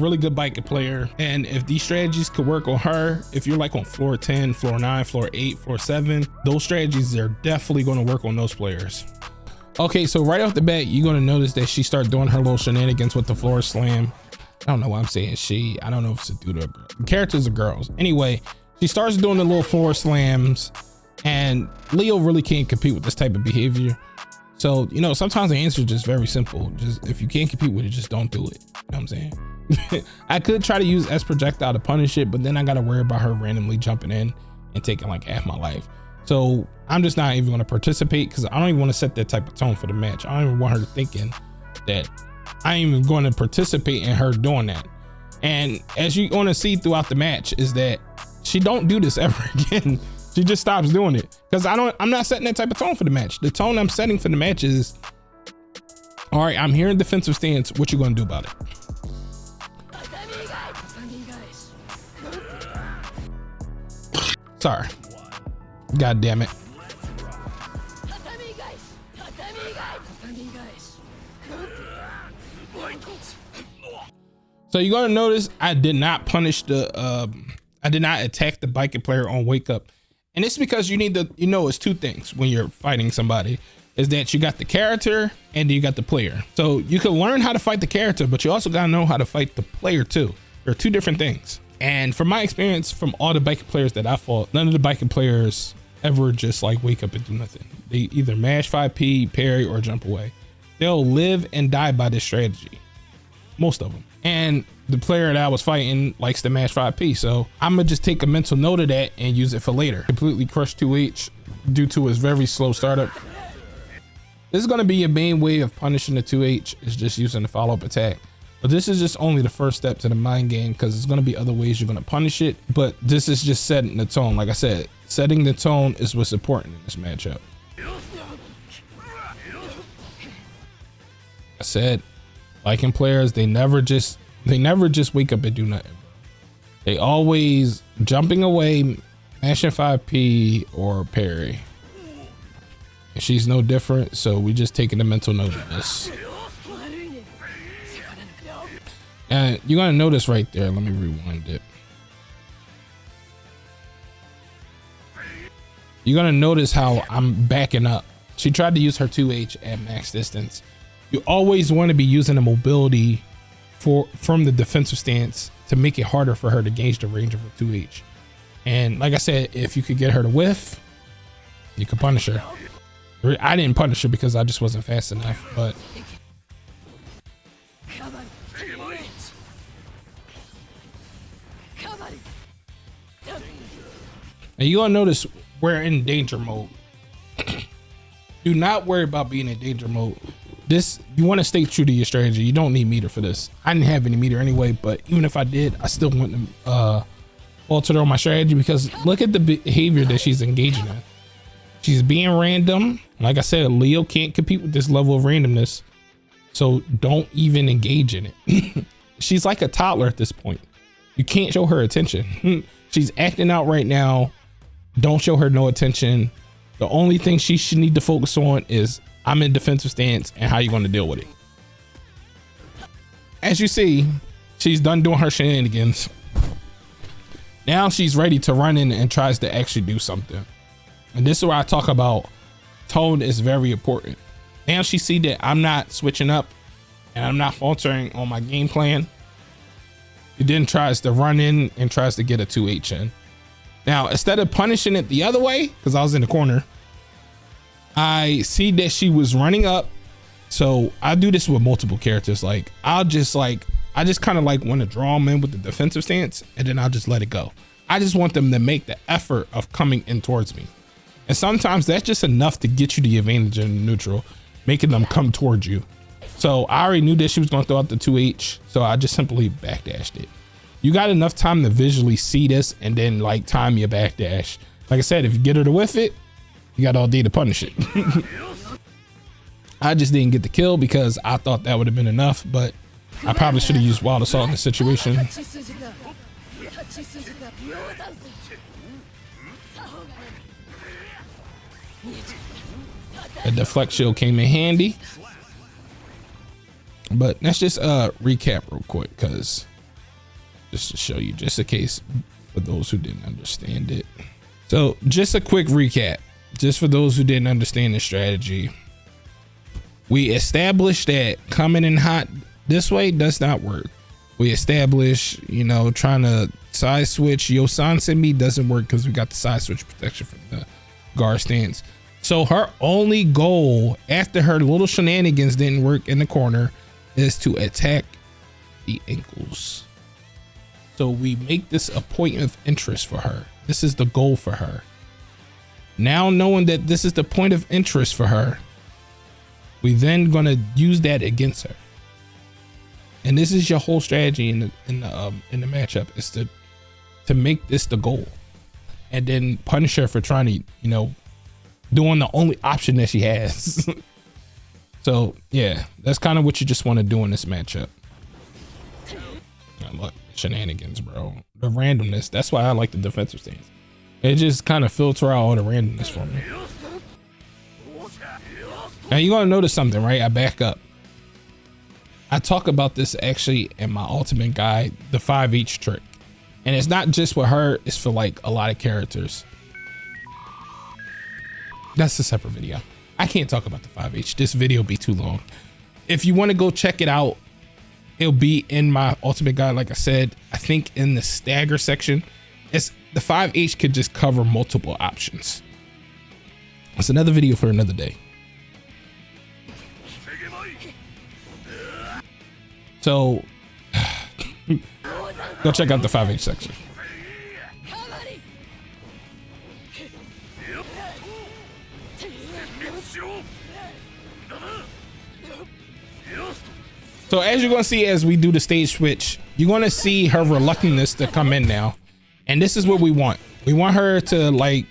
Really good Baiken player. And if these strategies could work on her, if you're like on floor 10, floor 9, floor 8, floor 7, those strategies are definitely going to work on those players. Okay, so right off the bat, you're going to notice that she started doing her little shenanigans with the floor slam. I don't know why I'm saying she. I don't know if it's a dude or a girl. The characters are girls. Anyway, she starts doing the little floor slams, and Leo really can't compete with this type of behavior. So, you know, sometimes the answer is just very simple. Just if you can't compete with it, just don't do it. You know what I'm saying? I could try to use S projectile to punish it, but then I gotta worry about her randomly jumping in and taking like half my life. So I'm just not even gonna participate because I don't even want to set that type of tone for the match. I don't even want her thinking that I ain't even going to participate in her doing that. And as you're gonna see throughout the match is that she don't do this ever again. She just stops doing it because I'm not setting that type of tone for the match. The tone I'm setting for the match is, all right, I'm here in defensive stance. What you gonna do about it? Sorry. God damn it. So you're gonna notice I did not punish I did not attack the Baiken player on wake up. And it's because you need to, you know, it's two things when you're fighting somebody, is that you got the character and you got the player. So you can learn how to fight the character, but you also gotta know how to fight the player too. They're two different things. And from my experience, from all the Baiken players that I fought, none of the Baiken players ever just like wake up and do nothing. They either mash 5P, parry, or jump away. They'll live and die by this strategy. Most of them. And the player that I was fighting likes to mash 5P. So I'm gonna just take a mental note of that and use it for later. Completely crush 2H due to his very slow startup. This is gonna be your main way of punishing the 2H, is just using the follow-up attack. But this is just only the first step to the mind game, because there's going to be other ways you're going to punish it. But this is just setting the tone. Like I said, setting the tone is what's important in this matchup. I said, Baiken players, they never just wake up and do nothing. They always jumping away, mashing 5P or parry. And she's no different, so we just taking a mental note of this. And you're gonna notice right there, let me rewind it. You're gonna notice how I'm backing up. She tried to use her 2H at max distance. You always want to be using the mobility from the defensive stance to make it harder for her to gauge the range of her 2H. And like I said, if you could get her to whiff, you could punish her. I didn't punish her because I just wasn't fast enough, but and you're gonna notice we're in danger mode. Do not worry about being in danger mode. This, you want to stay true to your strategy. You don't need meter for this. I didn't have any meter anyway, but even if I did, I still wouldn't alter on my strategy, because look at the behavior that she's engaging in. She's being random. Like I said, Leo can't compete with this level of randomness, so don't even engage in it. She's like a toddler at this point. You can't show her attention. She's acting out right now. Don't show her no attention. The only thing she should need to focus on is, I'm in defensive stance and how you going to deal with it. As you see, she's done doing her shenanigans. Now she's ready to run in and tries to actually do something. And this is where I talk about tone is very important. Now she see that I'm not switching up and I'm not faltering on my game plan. She then tries to run in and tries to get a 2H in. Now, instead of punishing it the other way, because I was in the corner, I see that she was running up. So I do this with multiple characters. Like I just kind of like want to draw them in with the defensive stance, and then I'll just let it go. I just want them to make the effort of coming in towards me. And sometimes that's just enough to get you the advantage in neutral, making them come towards you. So I already knew that she was going to throw out the 2H. So I just simply backdashed it. You got enough time to visually see this and then like time your backdash. Like I said, if you get her to whiff it, you got all day to punish it. I just didn't get the kill because I thought that would have been enough, but I probably should have used Wild Assault in the situation. The deflect shield came in handy. But let's just recap real quick, because just to show you, just in case for those who didn't understand it. So just a quick recap, just for those who didn't understand the strategy. We established that coming in hot this way does not work. We established, you know, trying to side switch Yosan Senmi doesn't work because we got the side switch protection from the guard stance. So her only goal after her little shenanigans didn't work in the corner is to attack the ankles. So we make this a point of interest for her. This is the goal for her. Now knowing that this is the point of interest for her, we then gonna use that against her. And this is your whole strategy in the matchup, is to make this the goal, and then punish her for trying to, you know, doing the only option that she has. So yeah, that's kind of what you just want to do in this matchup. Look, shenanigans, bro. The randomness. That's why I like the defensive stance. It just kind of filter out all the randomness for me. Now you're gonna notice something, right? I back up. I talk about this actually in my ultimate guide, the 5H trick. And it's not just with her, it's for like a lot of characters. That's a separate video. I can't talk about the 5H. This video will be too long. If you want to go check it out, it'll be in my ultimate guide. Like I said, I think in the stagger section, it's the 5H could just cover multiple options. It's another video for another day. So go check out the 5H section. So as you're going to see, as we do the stage switch, you're going to see her reluctantness to come in now. And this is what we want. We want her to like,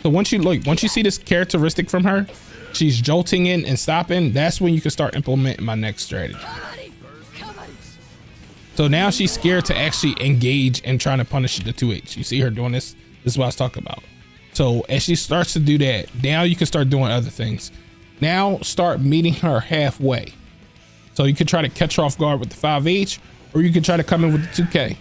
so once you see this characteristic from her, she's jolting in and stopping. That's when you can start implementing my next strategy. So now she's scared to actually engage and trying to punish the 2H. You see her doing this? This is what I was talking about. So as she starts to do that, now you can start doing other things. Now start meeting her halfway. So you can try to catch her off guard with the 5H, or you can try to come in with the 2K.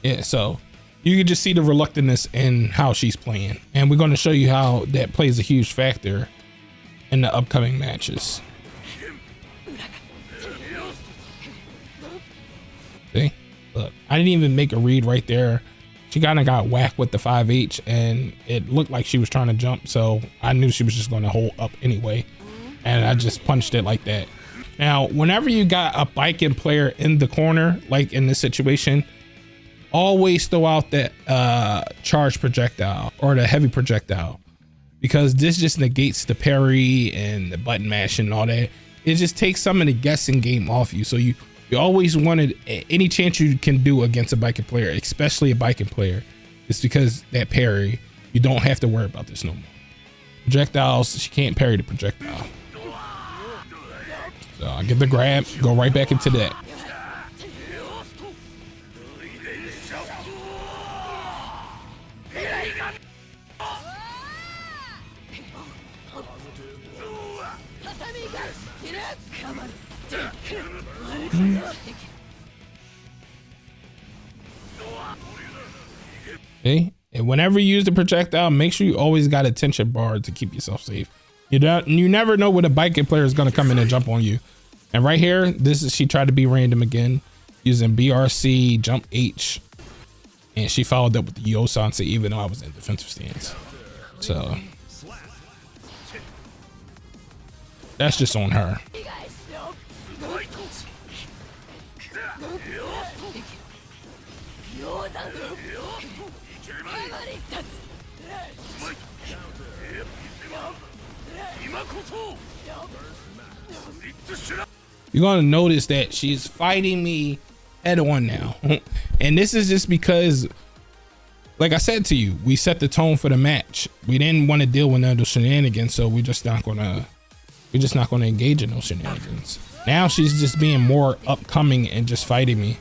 Yeah, so you can just see the reluctantness in how she's playing. And we're going to show you how that plays a huge factor in the upcoming matches. See? Look, I didn't even make a read right there. She kind of got whacked with the 5H and it looked like she was trying to jump. So I knew she was just going to hold up anyway. And I just punched it like that. Now, whenever you got a Baiken player in the corner, like in this situation, always throw out that charge projectile or the heavy projectile, because this just negates the parry and the button mashing and all that. It just takes some of the guessing game off you. So you always wanted any chance you can do against a Baiken player, especially a Baiken player, is because that parry, you don't have to worry about this no more. Projectiles, she can't parry the projectile. So I get the grab, go right back into that. Okay, and whenever you use the projectile, make sure you always got a tension bar to keep yourself safe. You never know when a Baiken player is going to come in and jump on you. And right here, she tried to be random again using BRC jump H, and she followed up with the Yo Sanse even though I was in defensive stance. So that's just on her. You're gonna notice that she's fighting me head on now. And this is just because, like I said to you, we set the tone for the match. We didn't want to deal with none of those shenanigans, so we're just not gonna engage in those shenanigans. Now she's just being more upcoming and just fighting me.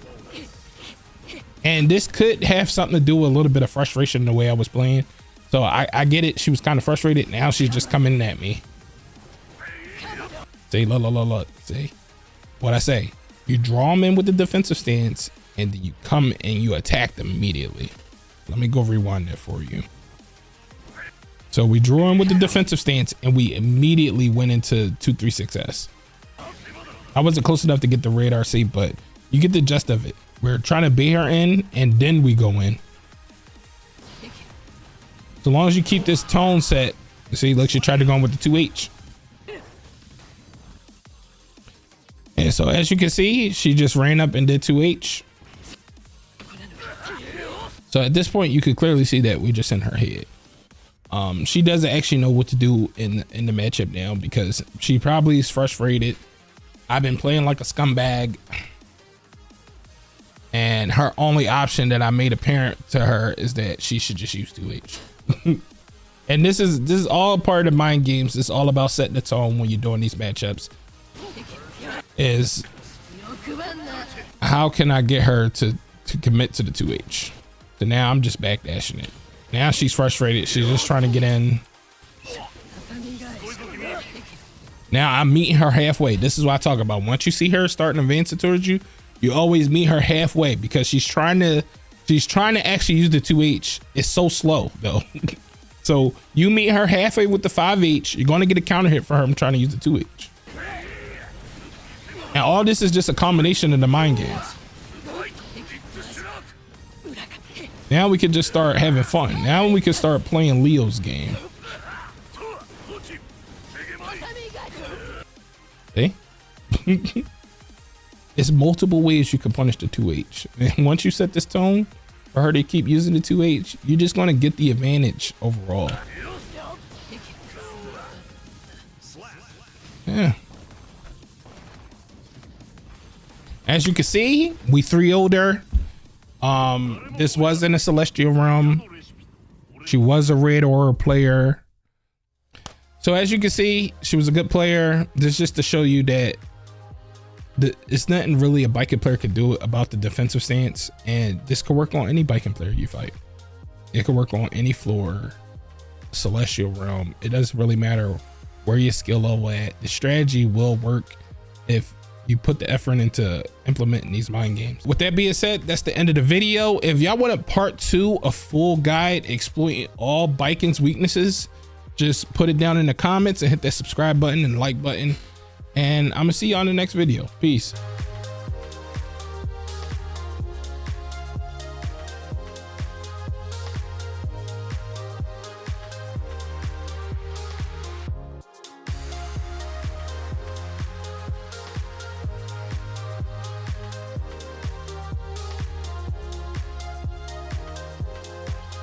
And this could have something to do with a little bit of frustration in the way I was playing. So I get it. She was kind of frustrated. Now she's just coming at me. See, look. See what I say? You draw them in with the defensive stance, and then you come and you attack them immediately. Let me go rewind that for you. So we drew in with the defensive stance, and we immediately went into 236S. I wasn't close enough to get the radar see, but you get the gist of it. We're trying to bait her in, and then we go in. So long as you keep this tone set. See, look, she tried to go in with the 2H. And so as you can see, she just ran up and did 2H. So at this point, you could clearly see that we just in her head. She doesn't actually know what to do in the matchup now because she probably is frustrated. I've been playing like a scumbag, and her only option that I made apparent to her is that she should just use 2H. And this is all part of mind games. It's all about setting the tone when you're doing these matchups. Is how can I get her to commit to the 2H? So now I'm just backdashing it. Now she's frustrated. She's just trying to get in. Now I'm meeting her halfway. This is what I talk about. Once you see her starting advancing towards you, you always meet her halfway because she's trying to actually use the 2H. It's so slow though. So you meet her halfway with the 5H, you're going to get a counter hit for her trying to use the 2H. And all this is just a combination of the mind games. Now we can just start having fun. Now we can start playing Leo's game. See? It's multiple ways you can punish the 2H. And once you set this tone for her to keep using the 2H, you're just going to get the advantage overall. Yeah. As you can see, we 3-0'd her. This was in a celestial realm. She was a red aura player. So as you can see, she was a good player. This is just to show you that it's nothing really a Baiken player could do about the defensive stance, and this could work on any Baiken player you fight. It could work on any floor, celestial realm. It doesn't really matter where your skill level at. The strategy will work if you put the effort into implementing these mind games. With that being said, that's the end of the video. If y'all want a part 2, a full guide exploiting all Baiken's weaknesses, just put it down in the comments and hit that subscribe button and like button. And I'm gonna see y'all in the next video. Peace.